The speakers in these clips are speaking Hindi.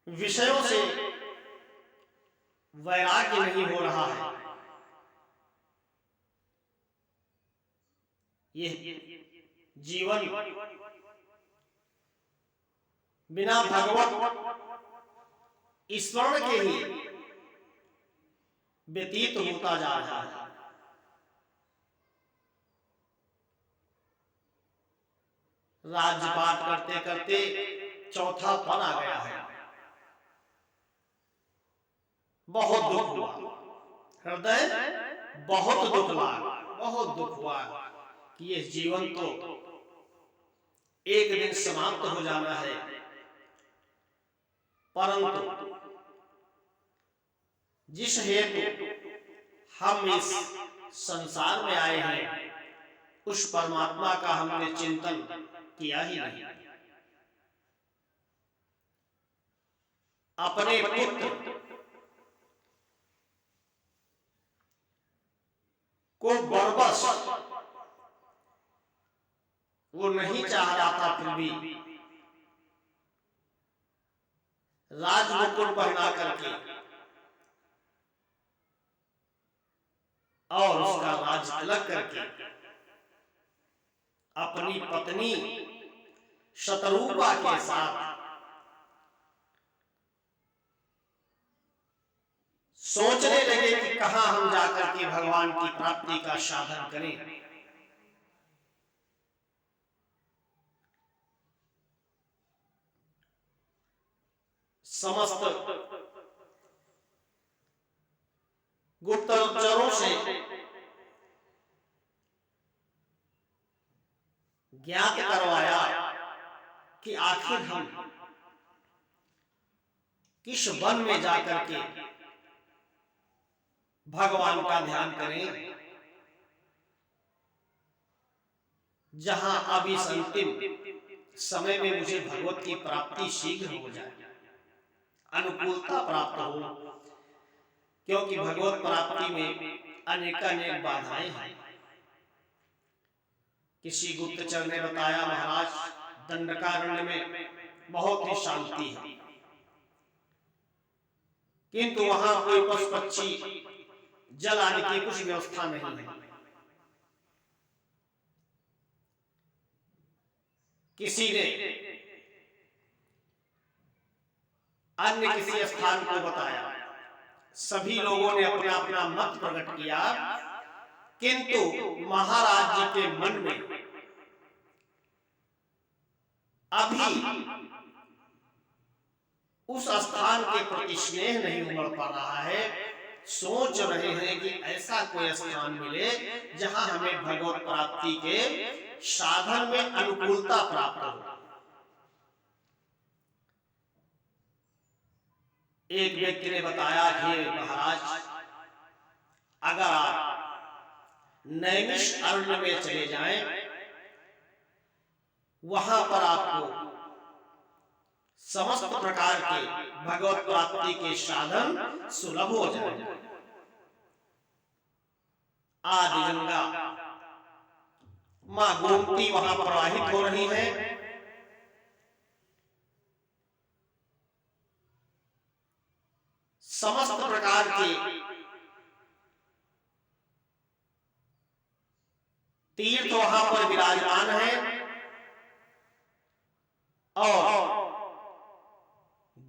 विषयों से वैराग्य नहीं हो रहा है। यह जीवन बिना भगवत स्मरण के ही व्यतीत होता जा रहा है। राज्यपाठ करते करते चौथा पन आ गया है। बहुत दुख हुआ, हृदय बहुत दुख लगा, बहुत दुख हुआ कि ये जीवन तो एक दिन समाप्त हो जाना है, परंतु जिस हेतु हम इस संसार में आए हैं उस परमात्मा का हमने चिंतन किया ही नहीं। अपने पुत्र को बरबस वो नहीं चाह रहा था, फिर भी राजमुकुट पहना करके और उसका राज तिलक करके अपनी पत्नी शतरूपा के साथ सोचने लगे कि कहां हम जाकर के भगवान की प्राप्ति का साधन करें। समस्त गुप्तचरों से ज्ञात करवाया कि आखिर हम किस वन में जाकर के भगवान का ध्यान करें, जहां अब इस अंतिम समय में मुझे भगवत की प्राप्ति शीघ्र हो जाए, अनुकूलता प्राप्त हो, क्योंकि भगवत प्राप्ति में अनेकानेक बाधाएं हैं। किसी गुप्तचर ने बताया, महाराज दंडकारण्य में बहुत ही शांति है, किंतु वहां कोई पशु पक्षी जल आदि की कुछ व्यवस्था नहीं है। किसी ने अन्य किसी स्थान को बताया, सभी लोगों ने अपना अपना मत प्रकट किया, किंतु महाराज जी के मन में अभी उस स्थान के प्रति स्नेह नहीं उमड़ पा रहा है। सोच रहे हैं कि ऐसा कोई स्थान मिले जहां हमें भगवत प्राप्ति के साधन में अनुकूलता प्राप्त हो। एक व्यक्ति ने बताया कि महाराज अगर आप नैमिष अरण्य में चले जाएं, वहां पर आपको समस्त प्रकार के भगवत प्राप्ति के साधन सुलभ हो जाएंगे। आदि गंगा मां गोमती वहां प्रवाहित हो रही है। समस्त प्रकार के तीर्थ वहां पर विराजमान है और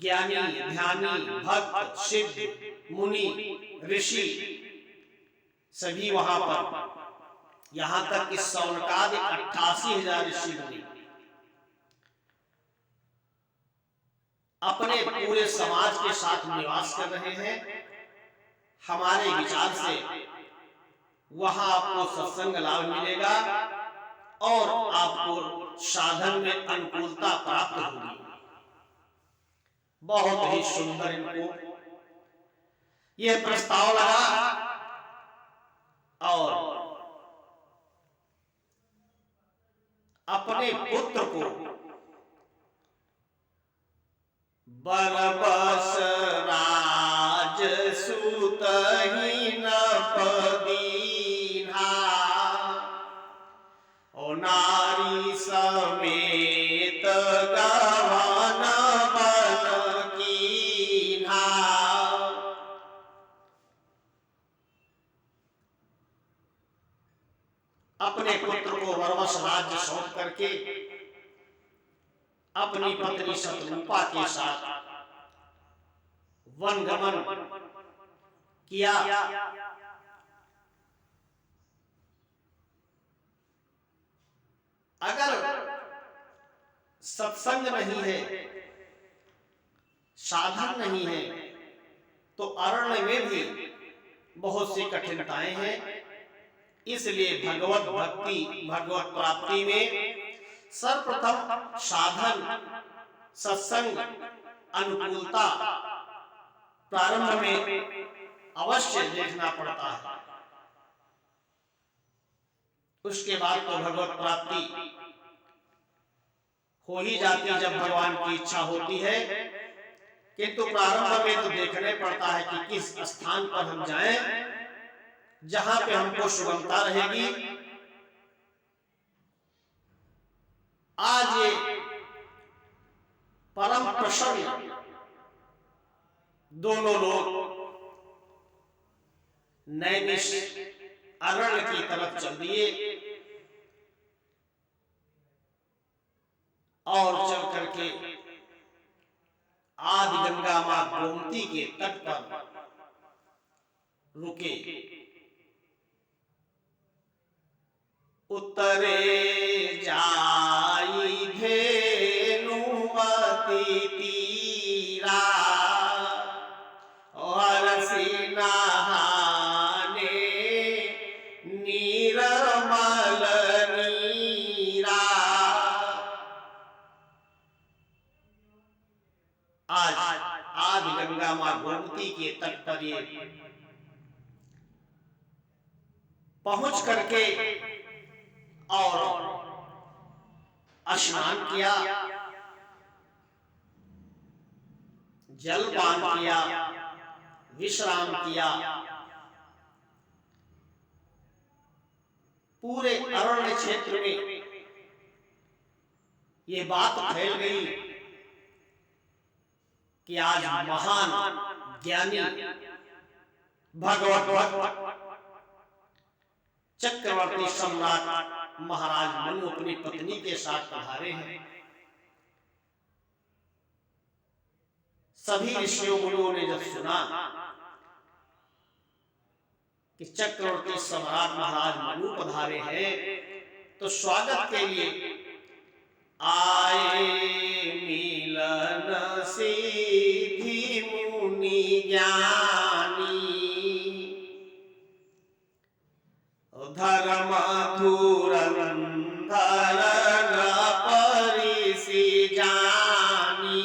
ज्ञानी, ध्यानी, भक्त, सिद्ध, मुनि, ऋषि सभी वहां पर, यहां तक कि सौनकादि 88,000 ऋषि मुनि अपने पूरे समाज के साथ निवास कर रहे हैं। हमारे विचार से वहां आपको सत्संग लाभ मिलेगा और आपको साधन में अनुकूलता प्राप्त होगी। बहुत ही सुंदर इनको यह प्रस्ताव लगा और अपने पुत्र को बरबस राज सूत ही न पदीना, ओ नारी समेत गवन बन की राज्य सौंप करके अपनी पत्नी शतरूपा के साथ वनगमन किया। अगर सत्संग नहीं है, साधन नहीं है, तो अरण्य में भी बहुत सी कठिनताएं हैं। इसलिए भगवत भक्ति, भगवत प्राप्ति में सर्वप्रथम साधन, सत्संग, अनुकूलता प्रारंभ में अवश्य देखना पड़ता है। उसके बाद तो भगवत प्राप्ति हो ही जाती जब भगवान की इच्छा होती है। किंतु प्रारंभ में तो देखने पड़ता है कि किस स्थान पर हम जाएं जहां पे हमको सुगमता रहेगी। आज ये परम प्रसन्न दोनों लोग नैमिष अरण्य की तरफ चल दिए और चल करके आदि गंगा मां गोमती के तट पर रुके। उतरे जाई धेनुमती तीरा, हरसी नहाने नीरमल नीरा। आज आदि गंगा मां गोमती के तट पर ये पहुंच करके और स्नान किया, जलपान किया, विश्राम किया। पूरे अरण्य क्षेत्र में ये बात फैल गई कि आज महान ज्ञानी भगवत भक्त चक्रवर्ती सम्राट महाराज मनु अपनी पत्नी के साथ पधारे हैं। सभी ऋषियों गुरुओं ने जब सुना कि चक्रवर्ती सम्राट महाराज मनु पधारे हैं, तो स्वागत के लिए आए मिलन सिद्धि मुनि ज्ञानी, धर्म धुरंधर परिसि जानी।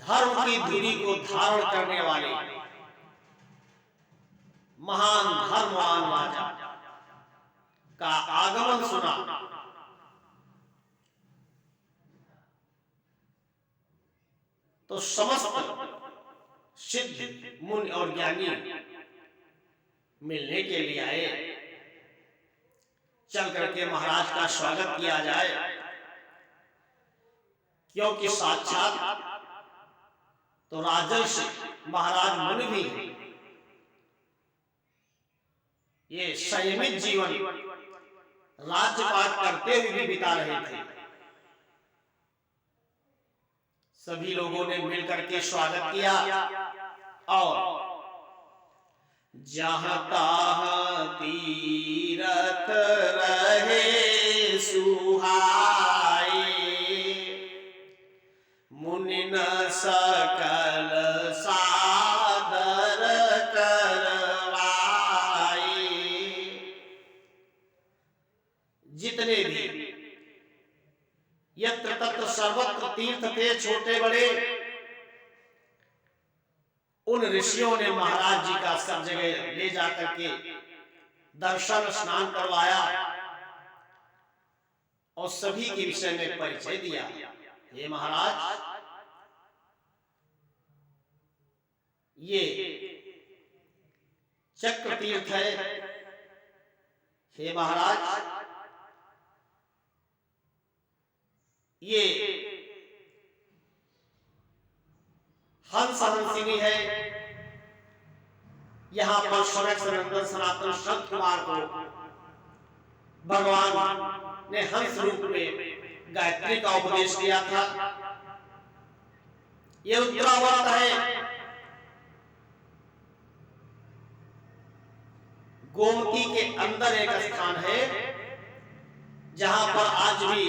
धर्म की धुरी को धारण करने वाले महान धर्मवान राजा का आगमन सुना तो समस्त सिद्ध मुनि और ज्ञानी मिलने के लिए आए। चल करके महाराज का स्वागत किया जाए, क्योंकि साक्षात तो राजर्षि महाराज मनु भी ये संयमित जीवन राज्यपाट करते हुए भी बिता रहे थे। सभी लोगों ने मिलकर के स्वागत किया और जहां तहां तीरथ रहे सुहाए, मुनि न सकल सादर करवाए। जितने भी यत्र तत्र सर्वत्र तीर्थ थे, छोटे बड़े, उन ऋषियों ने महाराज जी का सब जगह ले जाकर के दर्शन स्नान करवाया और सभी के विषय में परिचय दिया। हे महाराज, ये चक्र तीर्थ है। हे महाराज, ये हंस हंसिनी है। यहाँ पर सनक सनंदन सनातन संत कुमार को भगवान ने हंस रूप में गायत्री का उपदेश दिया था। ये उत्तरावर्त है। गोमती के अंदर एक स्थान है जहां पर आज भी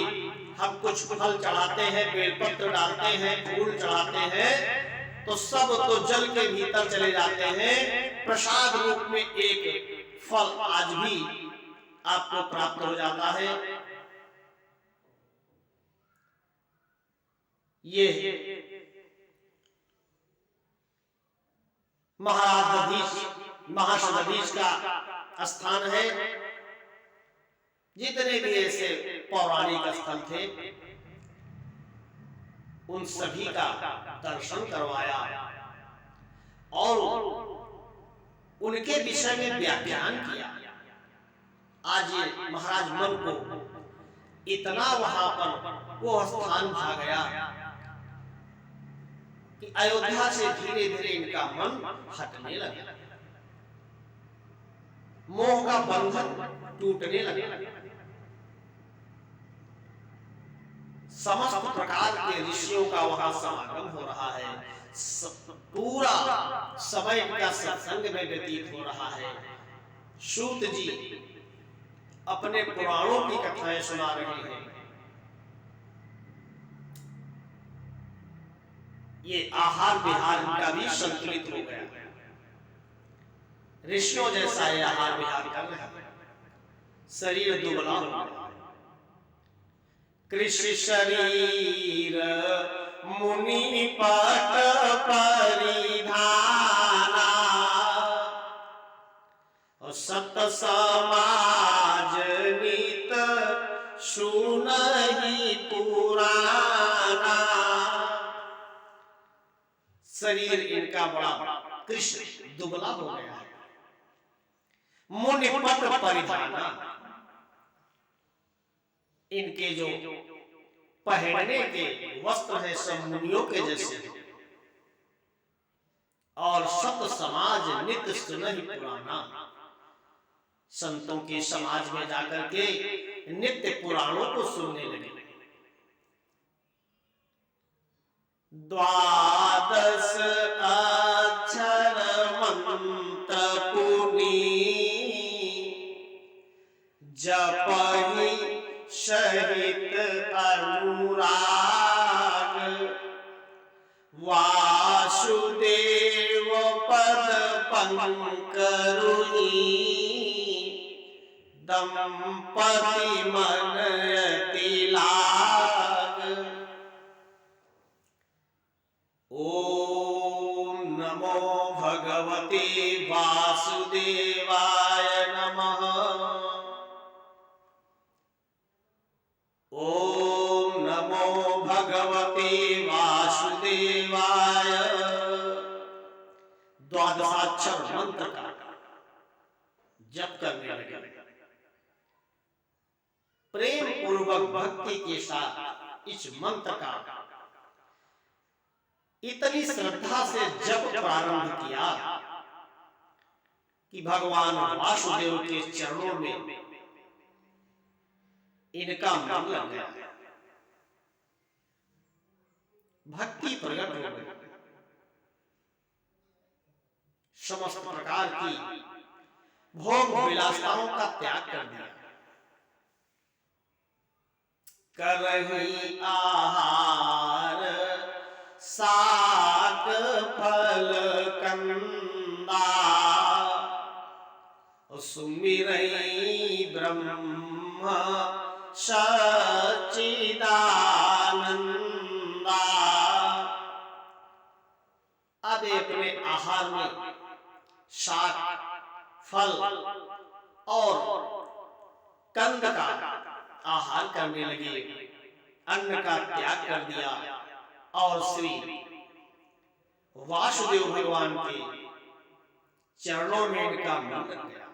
हम कुछ फल चढ़ाते हैं, बेलपत्र डालते हैं, फूल चढ़ाते हैं, तो सब तो जल के भीतर चले जाते हैं। प्रसाद रूप में एक फल आज भी आपको प्राप्त हो जाता है। ये महाशदधीश का स्थान है। जितने भी ऐसे पौराणिक स्थल थे उन सभी का दर्शन करवाया और उनके विषय में व्याख्यान किया। आज ये महाराज मन को इतना वहां पर वो स्थान भा गया कि अयोध्या से धीरे धीरे इनका मन हटने लगा, मोह का बंधन टूटने लगा। समस्त प्रकार के ऋषियों का वहां समागम हो रहा है। पूरा समय का सत्संग में व्यतीत हो रहा है। सूत जी अपने पुराणों की कथाएं सुना रहे हैं। ये आहार विहार का भी संतुलित हो गया। ऋषियों जैसा ये आहार विहार कर रहे हैं। शरीर दुबला हो गया। कृष्ण शरीर मुनि पट परिधाना, और सत समाज नित सुनहि पुराना। शरीर इनका बड़ा कृष्ण दुबला हो गया है। मुनि पट परिधाना, इनके जो पहनने के वस्त्र हैं सब मुनियों के जैसे, और सत समाज नित्य सुनहि पुराना, संतों के समाज में जाकर के नित्य पुराणों को सुनने लगे। द्वादश अक्षर मंत्र पुनि जपहि सहित अनुराग, वासुदेव पद पंकरुहि दंपति मन अति लाग। ओम नमो भगवते वासुदेवाय नमः। ओम नमो भगवते वासुदेवाय। द्वादशाक्षर मंत्र का जप करने लगे। प्रेम पूर्वक भक्ति के साथ इस मंत्र का इतनी श्रद्धा से जप प्रारंभ किया कि भगवान वासुदेव के चरणों में इनका मन लग गया। भक्ति प्रकट हो गई। समस्त प्रकार की भोग विलासिताओं का त्याग कर दिया। करहि आहार साक फल कंदा, सुमिरहि ब्रह्म सच्चिदानंदा। अब अपने आहार में शाक, फल और कंद का आहार करने लगे। अन्न का त्याग कर दिया और श्री वासुदेव भगवान के चरणों में इनका मन लग गया।